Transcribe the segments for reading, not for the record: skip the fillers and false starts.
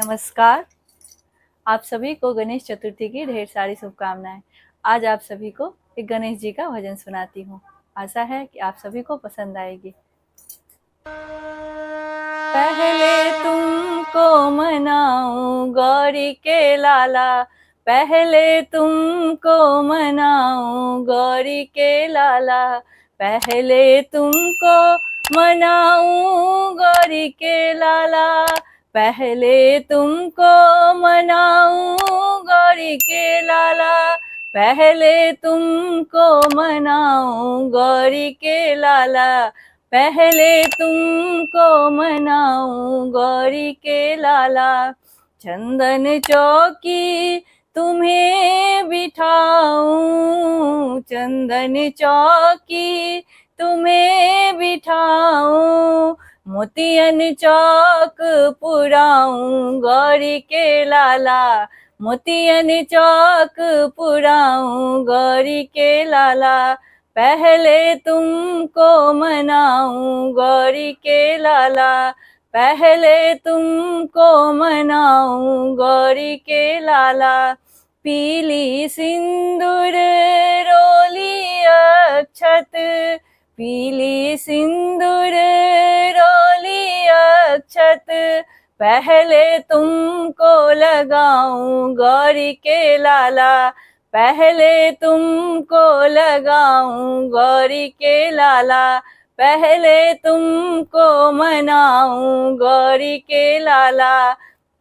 नमस्कार। आप सभी को गणेश चतुर्थी की ढेर सारी शुभकामनाएं। आज आप सभी को एक गणेश जी का भजन सुनाती हूँ। आशा है कि आप सभी को पसंद आएगी। पहले तुमको मनाऊं गौरी के लाला, पहले तुमको मनाऊं गौरी के लाला, पहले तुमको मनाऊं गौरी के लाला, पहले तुमको मनाऊं गौरी के लाला, पहले तुमको मनाऊं गौरी के लाला, पहले तुमको मनाऊं गौरी के लाला। चंदन चौकी तुम्हें बिठाऊं, चंदन चौकी तुम्हें बिठाऊं, मोतियन चौक पुराऊं गौरी के लाला, मोतियन चौक पुराऊं गौरी के लाला, पहले तुमको मनाऊं गौरी के लाला, पहले तुमको मनाऊं गौरी के लाला। पीली सिंदूर रोली अक्षत, पीली सिंदूर रोली अक्षत, पहले तुमको लगाऊं गौरी के लाला, पहले तुमको लगाऊं गौरी के लाला, पहले तुमको मनाऊं गौरी के लाला,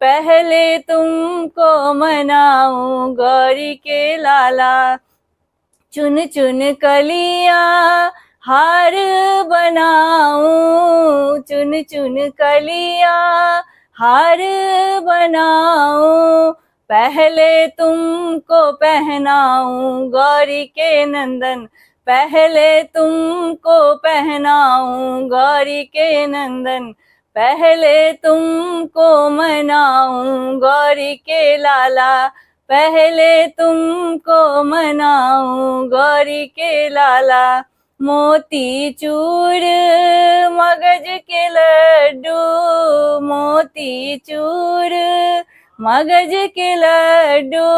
पहले तुमको मनाऊं गौरी के लाला। चुन चुन कलियां हार बनाऊं, चुन चुन कलियां हार बनाऊं, पहले तुमको पहनाऊं गौरी के नंदन, पहले तुमको पहनाऊं गौरी के नंदन, पहले तुमको मनाऊं गौरी के लाला, पहले तुमको मनाऊं गौरी के लाला। मोती चूर मगज के लड्डू, मोती चूर मगज के लड्डू,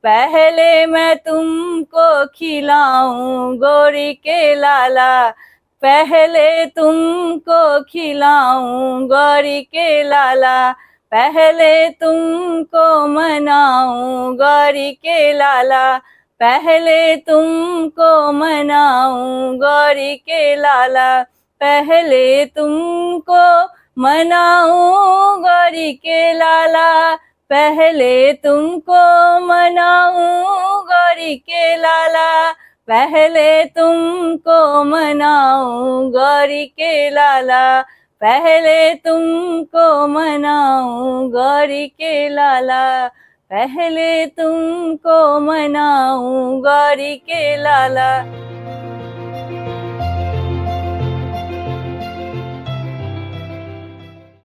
पहले मैं तुमको खिलाऊं गौरी के लाला, पहले तुमको खिलाऊं गौरी के लाला, पहले तुमको मनाऊं गौरी के लाला, पहले तुमको मनाऊं गौरी के लाला, पहले तुमको मनाऊं गौरी के लाला, पहले तुमको मनाऊं गौरी के लाला, पहले तुमको मनाऊं गौरी के लाला, पहले तुमको मनाऊं गौरी के लाला, पहले तुमको मनाऊं गौरी के लाला।